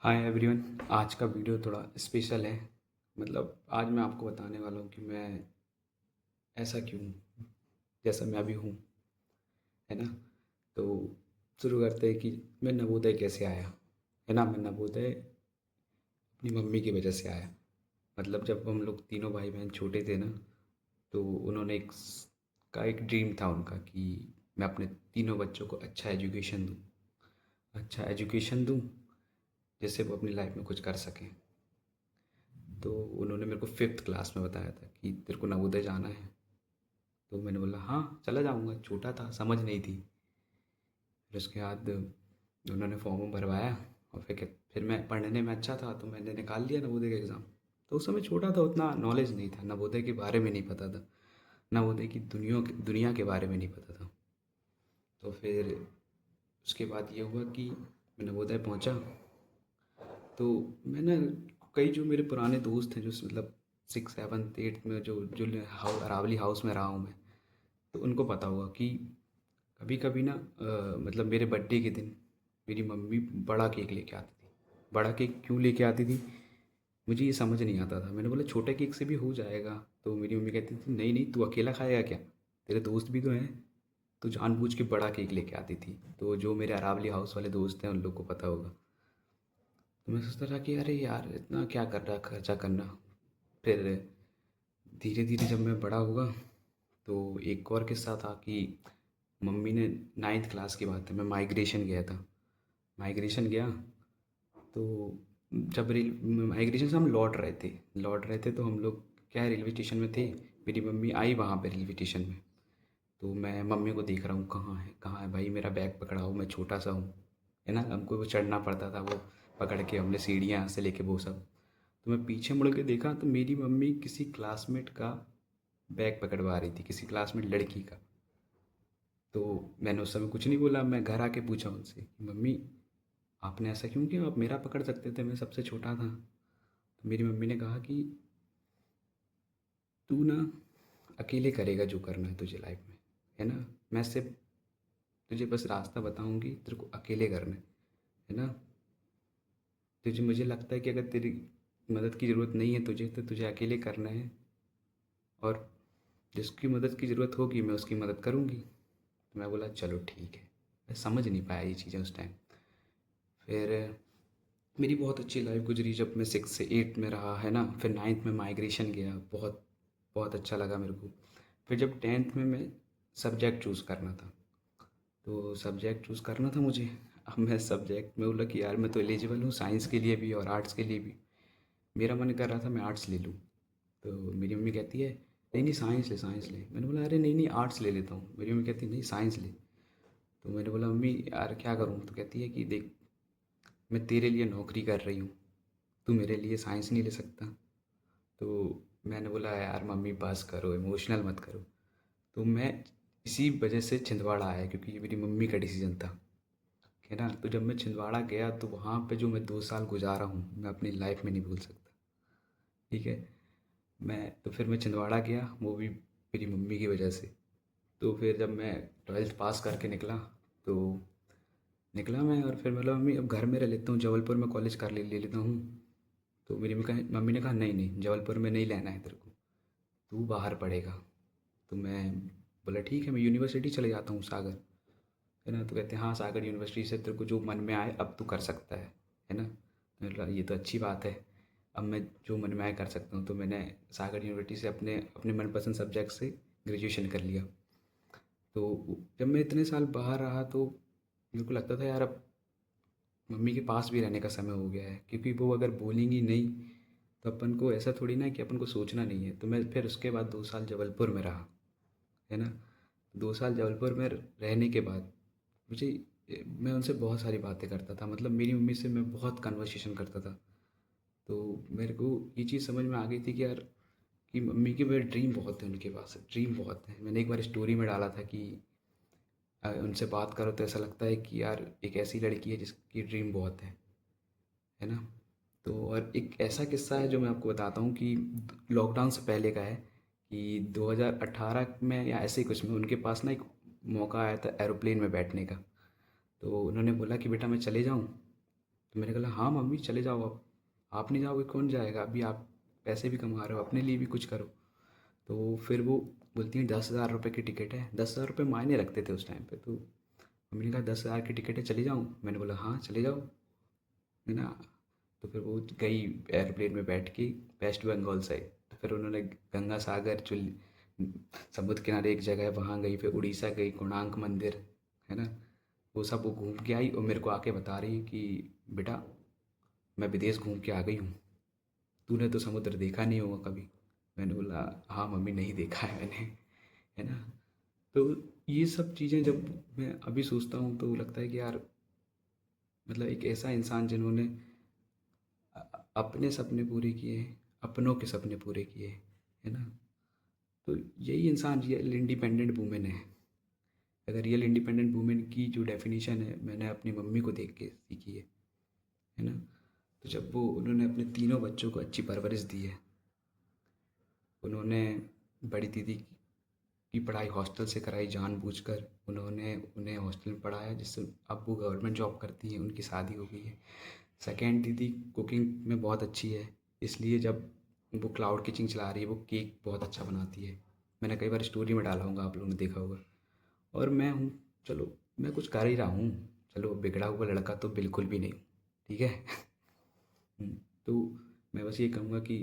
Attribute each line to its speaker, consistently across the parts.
Speaker 1: Hi everyone. आज का video थोड़ा स्पेशल है। मतलब आज मैं आपको बताने वाला हूँ कि मैं ऐसा क्यों हूँ, जैसा मैं अभी हूँ, है ना। तो शुरू करते हैं कि मैं नवोदय कैसे आया, है ना। मैं नवोदय अपनी मम्मी की वजह से आया। मतलब जब हम लोग तीनों भाई बहन छोटे थे ना, तो उन्होंने एक ड्रीम था उनका कि मैं अपने तीनों बच्चों को अच्छा एजुकेशन दूँ, जिससे वो अपनी लाइफ में कुछ कर सकें। तो उन्होंने मेरे को फिफ्थ क्लास में बताया था कि तेरे को नवोदय जाना है। तो मैंने बोला हाँ चला जाऊँगा, छोटा था समझ नहीं थी। फिर उसके बाद उन्होंने फॉर्म भरवाया और फिर मैं पढ़ने में अच्छा था तो मैंने निकाल लिया नवोदय का एग्ज़ाम। तो उस समय छोटा था, उतना नॉलेज नहीं था, नवोदय के बारे में नहीं पता था, नवोदय की दुनिया के बारे में नहीं पता था। तो फिर उसके बाद ये हुआ कि मैं नवोदय पहुँचा। तो मैंने कई जो मेरे पुराने दोस्त हैं जो मतलब सिक्स सेवन्थ एट्थ में जो जो अरावली हाउस में रहा हूँ मैं, तो उनको पता होगा कि कभी कभी ना मतलब मेरे बर्थडे के दिन मेरी मम्मी बड़ा केक लेके आती थी। बड़ा केक क्यों लेके आती थी मुझे ये समझ नहीं आता था। मैंने बोला छोटे केक से भी हो जाएगा। तो मेरी मम्मी कहती थी नहीं नहीं, तू अकेला खाएगा क्या, तेरे दोस्त भी तो हैं। तो जानबूझ के बड़ा केक लेके आती थी। तो जो मेरे अरावली हाउस वाले दोस्त हैं उन लोग को पता होगा। तो मैं सोचता था कि अरे यार इतना क्या कर रहा खर्चा करना। फिर धीरे धीरे जब मैं बड़ा हुआ तो एक और किस्सा था कि मम्मी ने नाइन्थ क्लास की बात है, मैं माइग्रेशन गया था। माइग्रेशन गया तो जब रेल माइग्रेशन से हम लौट रहे थे तो हम लोग क्या है, रेलवे स्टेशन में थे। मेरी मम्मी आई वहाँ पे रेलवे स्टेशन में। तो मैं मम्मी को देख रहा हूँ, कहाँ है भाई, मेरा बैग पकड़ा हो, मैं छोटा सा हूँ, है ना। हमको वो चढ़ना पड़ता था, वो पकड़ के हमने सीढ़ियाँ यहाँ से लेके वो सब। तो मैं पीछे मुड़ के देखा तो मेरी मम्मी किसी क्लासमेट का बैग पकड़वा रही थी, किसी क्लासमेट लड़की का। तो मैंने उस समय कुछ नहीं बोला। मैं घर आके पूछा उनसे कि मम्मी आपने ऐसा क्यों किया, आप मेरा पकड़ सकते थे, मैं सबसे छोटा था। तो मेरी मम्मी ने कहा कि तू ना अकेले करेगा जो करना है तुझे लाइफ में, है ना। मैं सिर्फ तुझे बस रास्ता बताऊंगी, तेरे को अकेले करना है ना। तुझे मुझे लगता है कि अगर तेरी मदद की ज़रूरत नहीं है तुझे, तो तुझे अकेले करना है। और जिसकी मदद की ज़रूरत होगी मैं उसकी मदद करूँगी। तो मैं बोला चलो ठीक है। मैं समझ नहीं पाया ये चीज़ें उस टाइम। फिर मेरी बहुत अच्छी लाइफ गुजरी जब मैं सिक्स से एट में रहा, है ना। फिर नाइन्थ में माइग्रेशन गया, बहुत बहुत अच्छा लगा मेरे को। फिर जब टेंथ में मैं सब्जेक्ट चूज़ करना था, तो सब्जेक्ट चूज़ करना था मुझे। अब मैं सब्जेक्ट में बोला कि यार मैं तो एलिजिबल हूँ साइंस के लिए भी और आर्ट्स के लिए भी। मेरा मन कर रहा था मैं आर्ट्स ले लूँ। तो मेरी मम्मी कहती है नहीं नहीं साइंस ले, साइंस ले। मैंने बोला अरे नहीं नहीं आर्ट्स ले लेता हूँ। मेरी मम्मी कहती है नहीं साइंस ले। तो मैंने बोला मम्मी यार क्या करूँ। तो कहती है कि देख मैं तेरे लिए नौकरी कर रही हूँ, तू मेरे लिए साइंस नहीं ले सकता। तो मैंने बोला यार मम्मी बस करो, इमोशनल मत करो। तो मैं इसी वजह से छिंदवाड़ा आया, क्योंकि ये मेरी मम्मी का डिसीजन था, है ना। तो जब मैं छिंदवाड़ा गया तो वहाँ पे जो मैं 2 साल गुजारा हूँ मैं अपनी लाइफ में नहीं भूल सकता। ठीक है। मैं तो फिर मैं छिंदवाड़ा गया, वो भी मेरी मम्मी की वजह से। तो फिर जब मैं ट्वेल्थ पास करके निकला, तो निकला मैं और फिर बोला मम्मी अब घर में रह लेता हूँ, जबलपुर में कॉलेज कर ले लेता हूँ। तो मेरी मम्मी ने कहा नहीं नहीं जबलपुर में नहीं लेना है तेरे को, तू बाहर पढ़ेगा। तो मैं बोला ठीक है मैं यूनिवर्सिटी चले जाता हूँ सागर, है ना। तो कहते हैं हाँ सागर यूनिवर्सिटी से तेरे को जो मन में आए अब तू कर सकता है ना। तो मैंने बोला ये तो अच्छी बात है, अब मैं जो मन में आए कर सकता हूँ। तो मैंने सागर यूनिवर्सिटी से अपने अपने मनपसंद सब्जेक्ट से ग्रेजुएशन कर लिया। तो जब मैं इतने साल बाहर रहा तो मेरे को लगता था यार अब मम्मी के पास भी रहने का समय हो गया है, क्योंकि वो अगर बोलेंगी नहीं तो अपन को ऐसा थोड़ी ना कि अपन को सोचना नहीं है। तो मैं फिर उसके बाद 2 साल जबलपुर में रहा, है ना। 2 साल जबलपुर में रहने के बाद मुझे मैं उनसे बहुत सारी बातें करता था, मतलब मेरी मम्मी से मैं बहुत कन्वर्सेशन करता था। तो मेरे को ये चीज़ समझ में आ गई थी कि यार कि मम्मी के मेरे ड्रीम बहुत है, उनके पास ड्रीम बहुत है। मैंने एक बार स्टोरी में डाला था कि उनसे बात करो तो ऐसा लगता है कि यार एक ऐसी लड़की है जिसकी ड्रीम बहुत है ना। तो और एक ऐसा किस्सा है जो मैं आपको बताता हूँ कि लॉकडाउन से पहले का है कि 2018 में या ऐसे ही कुछ में उनके पास ना एक मौका आया था एरोप्लेन में बैठने का। तो उन्होंने बोला कि बेटा मैं चले जाऊँ। तो तो मैंने कहा हाँ मम्मी चले जाओ, अब आप नहीं जाओगे कौन जाएगा, अभी आप पैसे भी कमा रहे हो, अपने लिए भी कुछ करो। तो फिर वो बोलती हैं 10,000 रुपये की टिकट है। 10,000 रुपये मायने रखते थे उस टाइम पे। तो मम्मी ने कहा 10,000 की टिकट है, चली जाऊँ? मैंने बोला हाँ चले जाओ, है ना। तो फिर वो गई एयरप्लेन में बैठ के वेस्ट बंगाल से। तो फिर उन्होंने गंगा सागर जो समुद्र किनारे एक जगह है वहाँ गई, फिर उड़ीसा गई, कोणार्क मंदिर, है ना। वो सब वो घूम के आई और मेरे को आके बता रही है कि बेटा मैं विदेश घूम के आ गई हूँ, तूने तो समुद्र देखा नहीं होगा कभी। मैंने बोला हाँ मम्मी नहीं देखा है मैंने, है ना। तो ये सब चीज़ें जब मैं अभी सोचता हूँ तो लगता है कि यार मतलब एक ऐसा इंसान जिन्होंने अपने सपने पूरे किए, अपनों के सपने पूरे किए, है ना। तो यही इंसान रियल इंडिपेंडेंट वूमेन है। अगर रियल इंडिपेंडेंट वूमेन की जो डेफिनेशन है मैंने अपनी मम्मी को देख के सीखी है ना। तो जब वो उन्होंने अपने तीनों बच्चों को अच्छी परवरिश दी है, उन्होंने बड़ी दीदी की पढ़ाई हॉस्टल से कराई जानबूझकर, उन्होंने उन्हें हॉस्टल में पढ़ाया जिससे अब वो गवर्नमेंट जॉब करती हैं, उनकी शादी हो गई है। सेकेंड दीदी कुकिंग में बहुत अच्छी है, इसलिए जब वो क्लाउड किचन चला रही है वो केक बहुत अच्छा बनाती है। मैंने कई बार स्टोरी में डाला होगा, आप लोगों ने देखा होगा। और मैं हूँ, चलो मैं कुछ कर ही रहा हूँ, चलो बिगड़ा हुआ लड़का तो बिल्कुल भी नहीं हूँ, ठीक है। तो मैं बस ये कहूँगा कि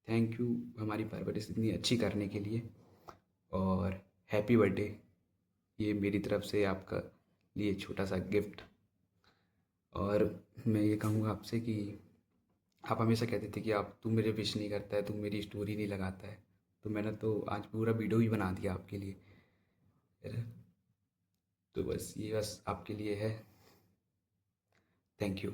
Speaker 1: थैंक यू हमारी परवरिश इतनी अच्छी करने के लिए, और हैप्पी बर्थडे, ये मेरी तरफ से आपका लिए छोटा सा गिफ्ट। और मैं ये कहूँगा आपसे कि आप हमेशा कहते थे कि आप तू मेरे विश नहीं करता है, तू मेरी स्टोरी नहीं लगाता है, तो मैंने तो आज पूरा वीडियो ही बना दिया आपके लिए, है ना? तो बस ये बस आपके लिए है। Thank you.